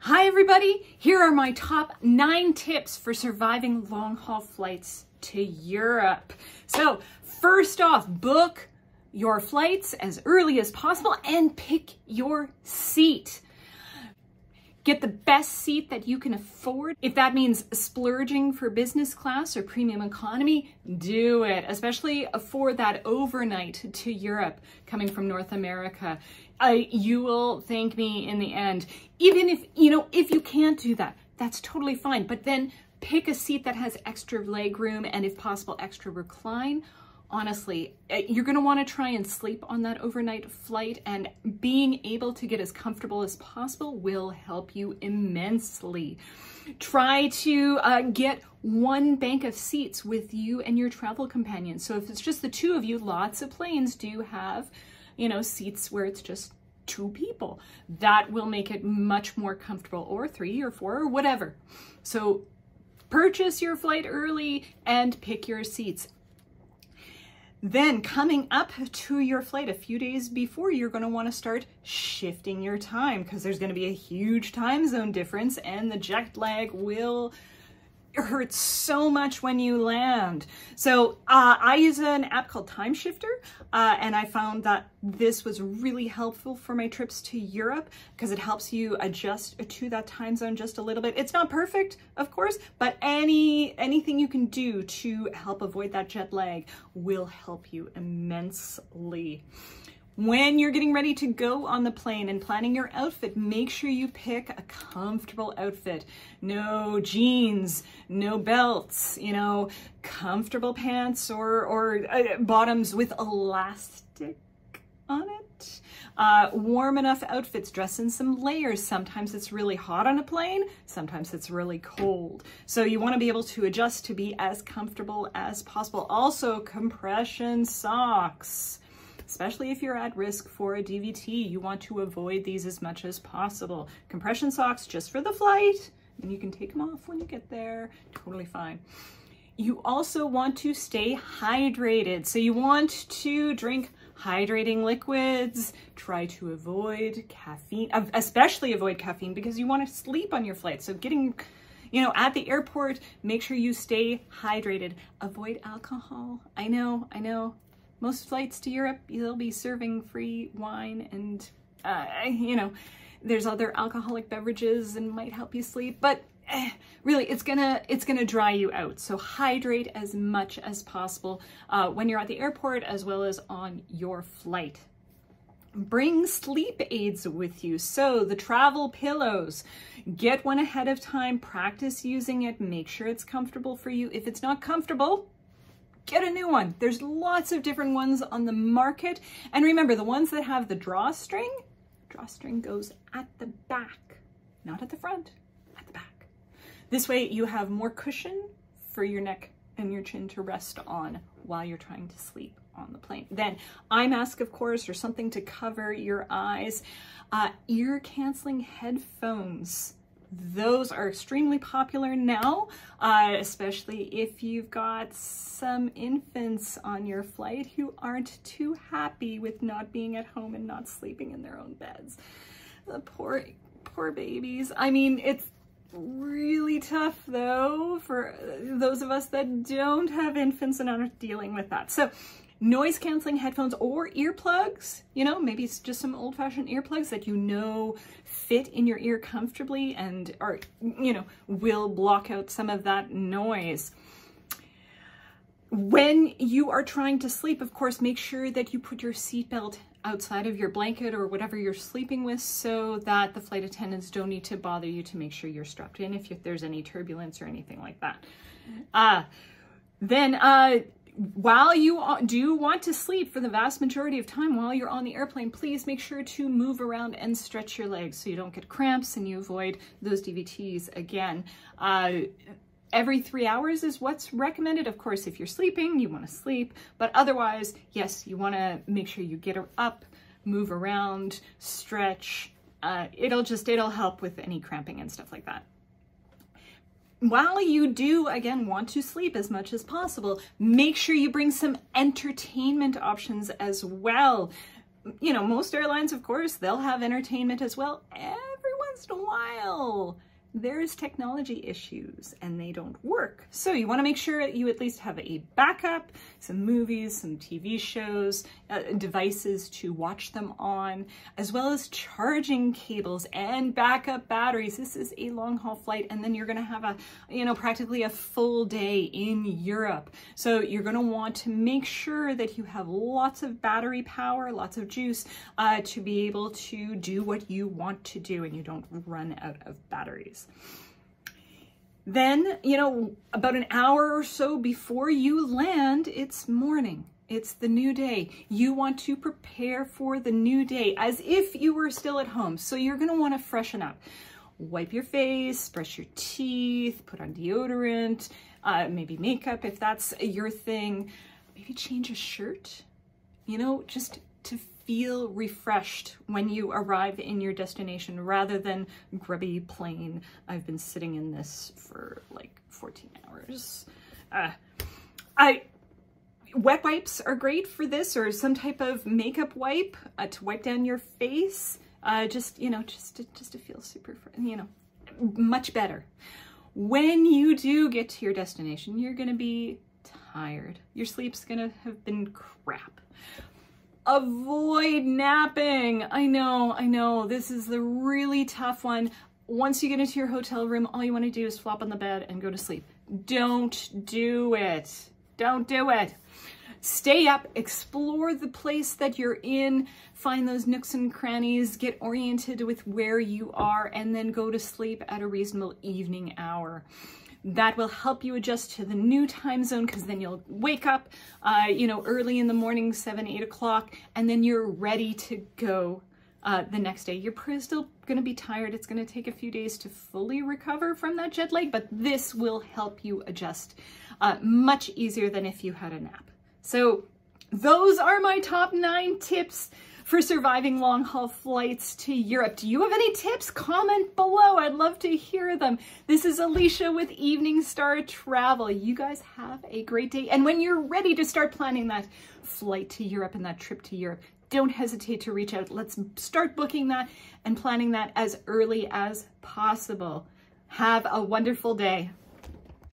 Hi everybody, here are my top 9 tips for surviving long-haul flights to Europe. So first off, book your flights as early as possible and pick your seat. Get the best seat that you can afford. If that means splurging for business class or premium economy, do it, especially for that overnight to Europe coming from North America. You will thank me in the end. Even if, if you can't do that, that's totally fine. But then pick a seat that has extra leg room and if possible, extra recline. Honestly, you're going to want to try and sleep on that overnight flight, and being able to get as comfortable as possible will help you immensely. Try to get one bank of seats with you and your travel companion. So if it's just the two of you, lots of planes do have, seats where it's just 2 people. That will make it much more comfortable, or 3 or 4 or whatever. So purchase your flight early and pick your seats. Then coming up to your flight a few days before, you're going to want to start shifting your time, because there's going to be a huge time zone difference and the jet lag will hurt so much when you land. So I use an app called Time Shifter, and I found that this was really helpful for my trips to Europe because it helps you adjust to that time zone just a little bit. It's not perfect, of course, but anything you can do to help avoid that jet lag will help you immensely. When you're getting ready to go on the plane and planning your outfit, make sure you pick a comfortable outfit. No jeans, no belts, comfortable pants or bottoms with elastic on it. Warm enough outfits, dress in some layers. Sometimes it's really hot on a plane, sometimes it's really cold. So you want to be able to adjust to be as comfortable as possible. Also, compression socks. Especially if you're at risk for a DVT, you want to avoid these as much as possible. Compression socks just for the flight, and you can take them off when you get there, totally fine. You also want to stay hydrated. So you want to drink hydrating liquids, try to avoid caffeine, especially avoid caffeine because you want to sleep on your flight. So getting, at the airport, make sure you stay hydrated. Avoid alcohol. I know. Most flights to Europe, they'll be serving free wine and, there's other alcoholic beverages and might help you sleep, but really it's gonna dry you out. So hydrate as much as possible when you're at the airport as well as on your flight. Bring sleep aids with you. So the travel pillows, get one ahead of time, practice using it, make sure it's comfortable for you. If it's not comfortable, get a new one. There's lots of different ones on the market. And remember, the ones that have the drawstring goes at the back, not at the front, at the back. This way you have more cushion for your neck and your chin to rest on while you're trying to sleep on the plane. Then eye mask, of course, or something to cover your eyes. Ear canceling headphones. Those are extremely popular now, especially if you've got some infants on your flight who aren't too happy with not being at home and not sleeping in their own beds. The poor babies. I mean, it's really tough though for those of us that don't have infants and aren't dealing with that. So noise canceling headphones or earplugs, maybe it's just some old-fashioned earplugs that fit in your ear comfortably and will block out some of that noise. When you are trying to sleep, of course, make sure that you put your seatbelt outside of your blanket or whatever you're sleeping with so that the flight attendants don't need to bother you to make sure you're strapped in if there's any turbulence or anything like that. While you do want to sleep for the vast majority of time while you're on the airplane, please make sure to move around and stretch your legs so you don't get cramps and you avoid those DVTs again. Every 3 hours is what's recommended. Of course, if you're sleeping, you want to sleep, but otherwise, yes, you want to make sure you get up, move around, stretch. It'll help with any cramping and stuff like that. While you do, again, want to sleep as much as possible, make sure you bring some entertainment options as well. Most airlines, of course, they'll have entertainment as well. Everyone once in a while, there's technology issues and they don't work. So you want to make sure you at least have a backup, some movies, some TV shows, devices to watch them on, as well as charging cables and backup batteries. This is a long haul flight, and then you're going to have a, practically a full day in Europe. So you're going to want to make sure that you have lots of battery power, lots of juice to be able to do what you want to do, and you don't run out of batteries. Then, about an hour or so before you land, it's morning. It's the new day. You want to prepare for the new day as if you were still at home. So you're going to want to freshen up. Wipe your face, brush your teeth, put on deodorant, maybe makeup if that's your thing. Maybe change a shirt, just to feel refreshed when you arrive in your destination rather than grubby plain. I've been sitting in this for like 14 hours. Wet wipes are great for this, or some type of makeup wipe to wipe down your face. Just to feel super, much better. When you do get to your destination, you're gonna be tired. Your sleep's gonna have been crap. Avoid napping. I know, this is the really tough one. Once you get into your hotel room, all you want to do is flop on the bed and go to sleep. Don't do it. Don't do it. Stay up, explore the place that you're in, find those nooks and crannies, get oriented with where you are, and then go to sleep at a reasonable evening hour. That will help you adjust to the new time zone, because then you'll wake up, early in the morning, 7, 8 o'clock, and then you're ready to go the next day. You're still going to be tired. It's going to take a few days to fully recover from that jet lag, but this will help you adjust much easier than if you had a nap. So those are my top 9 tips for surviving long-haul flights to Europe. Do you have any tips? Comment below. I'd love to hear them. This is Alicia with Evening Star Travel. You guys have a great day. And when you're ready to start planning that flight to Europe and that trip to Europe, don't hesitate to reach out. Let's start booking that and planning that as early as possible. Have a wonderful day.